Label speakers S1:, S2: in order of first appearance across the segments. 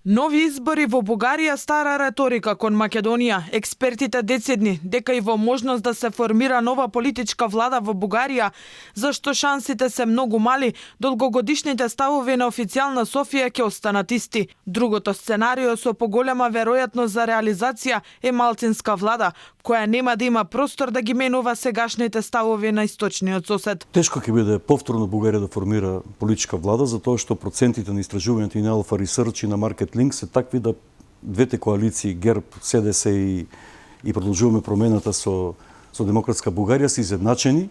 S1: Нови избори во Бугарија, стара реторика кон Македонија. Експертите децидни дека и во можност да се формира нова политичка влада во Бугарија, зашто шансите се многу мали, долгогодишните ставови на официјална Софија ќе останат исти. Другото сценарио со поголема веројатност за реализација е малцинска влада, која нема да има простор да ги менува сегашните ставови на источниот сосед.
S2: Тешко ќе биде повторно Бугарија да формира политичка влада, затоа што процентите на истражувањето и на Alpha Research и на Market Link се такви да двете коалиции ГЕРБ, СДС и продолжуваме промената со Демократска Бугарија се изедначени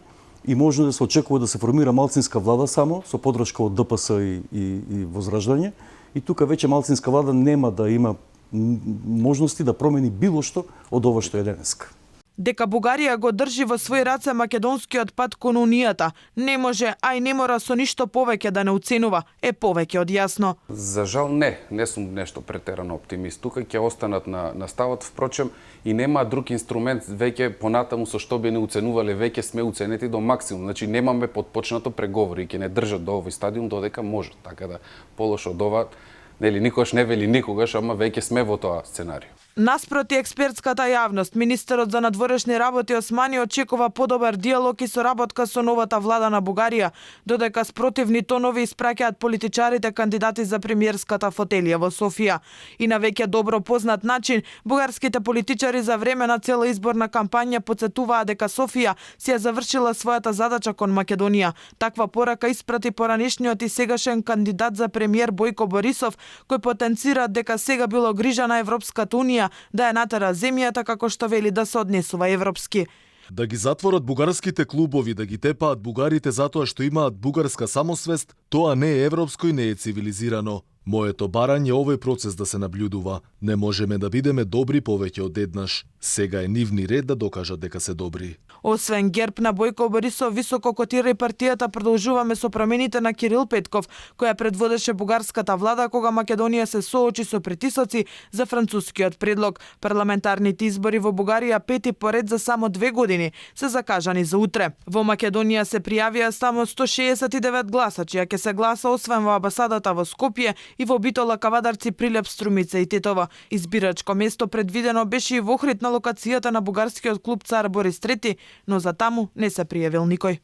S2: и може да се очекува да се формира малцинска влада само со поддршка од ДПС и Возраждање. И тука веќе малцинска влада нема да има можности да промени било што од ова што е денеска.
S1: Дека Бугарија го држи во своји раце македонскиот пат кон Унијата, не може, а и не мора со ништо повеќе да не уценува, е повеќе од јасно.
S3: За жал не сум нешто претерано оптимист. Тука ќе останат на ставот, впрочем, и нема друг инструмент веќе понатаму со што би не уценувале, веќе сме уценети до максимум. Значи немаме подпочнато преговори и ќе не држат до овој стадиум додека можат. Така да полошо од ова, нели никогаш не вели никогаш, ама веќе сме во тоа сценарио.
S1: Наспроти експертската јавност, министерот за надворешни работи Османи очекува подобар диалог и соработка со новата влада на Бугарија, додека спротивни тонови испраќаат политичарите кандидати за премиерската фотелија во Софија. И на веќе добро познат начин, бугарските политичари за време на цела изборна кампања потсетуваа дека Софија си ја завршила својата задача кон Македонија. Таква порака испрати поранешниот и сегашен кандидат за премиер Бојко Борисов, кој потенцира дека сега било грижа на Европската унија да ја натера земјата како што вели да се однесува европски.
S4: Да ги затворат бугарските клубови, да ги тепаат бугарите затоа што имаат бугарска самосвест, тоа не е европско и не е цивилизирано. Моето барање е овој процес да се наблюдува. Не можеме да бидеме добри повеќе од еднаш. Сега е нивни ред да докажат дека се добри.
S1: Освен ГЕРБ на Бојко Борисов, високо котира и партијата Продолжуваме со промените на Кирил Петков, која предводеше бугарската влада кога Македонија се соочи со притисоци за францускиот предлог. Парламентарните избори во Бугарија пети поред за само 2 години се закажани за утре. Во Македонија се пријавија само 169 гласачи, а ќе се гласа освен во амбасадата во Скопје и во Битола, Кавадарци, Прилеп, Струмица и Тетово. Избирачко место предвидено беше и во Охрид на локацијата на бугарскиот клуб Цар Борис III, но за таму не се пријавил никој.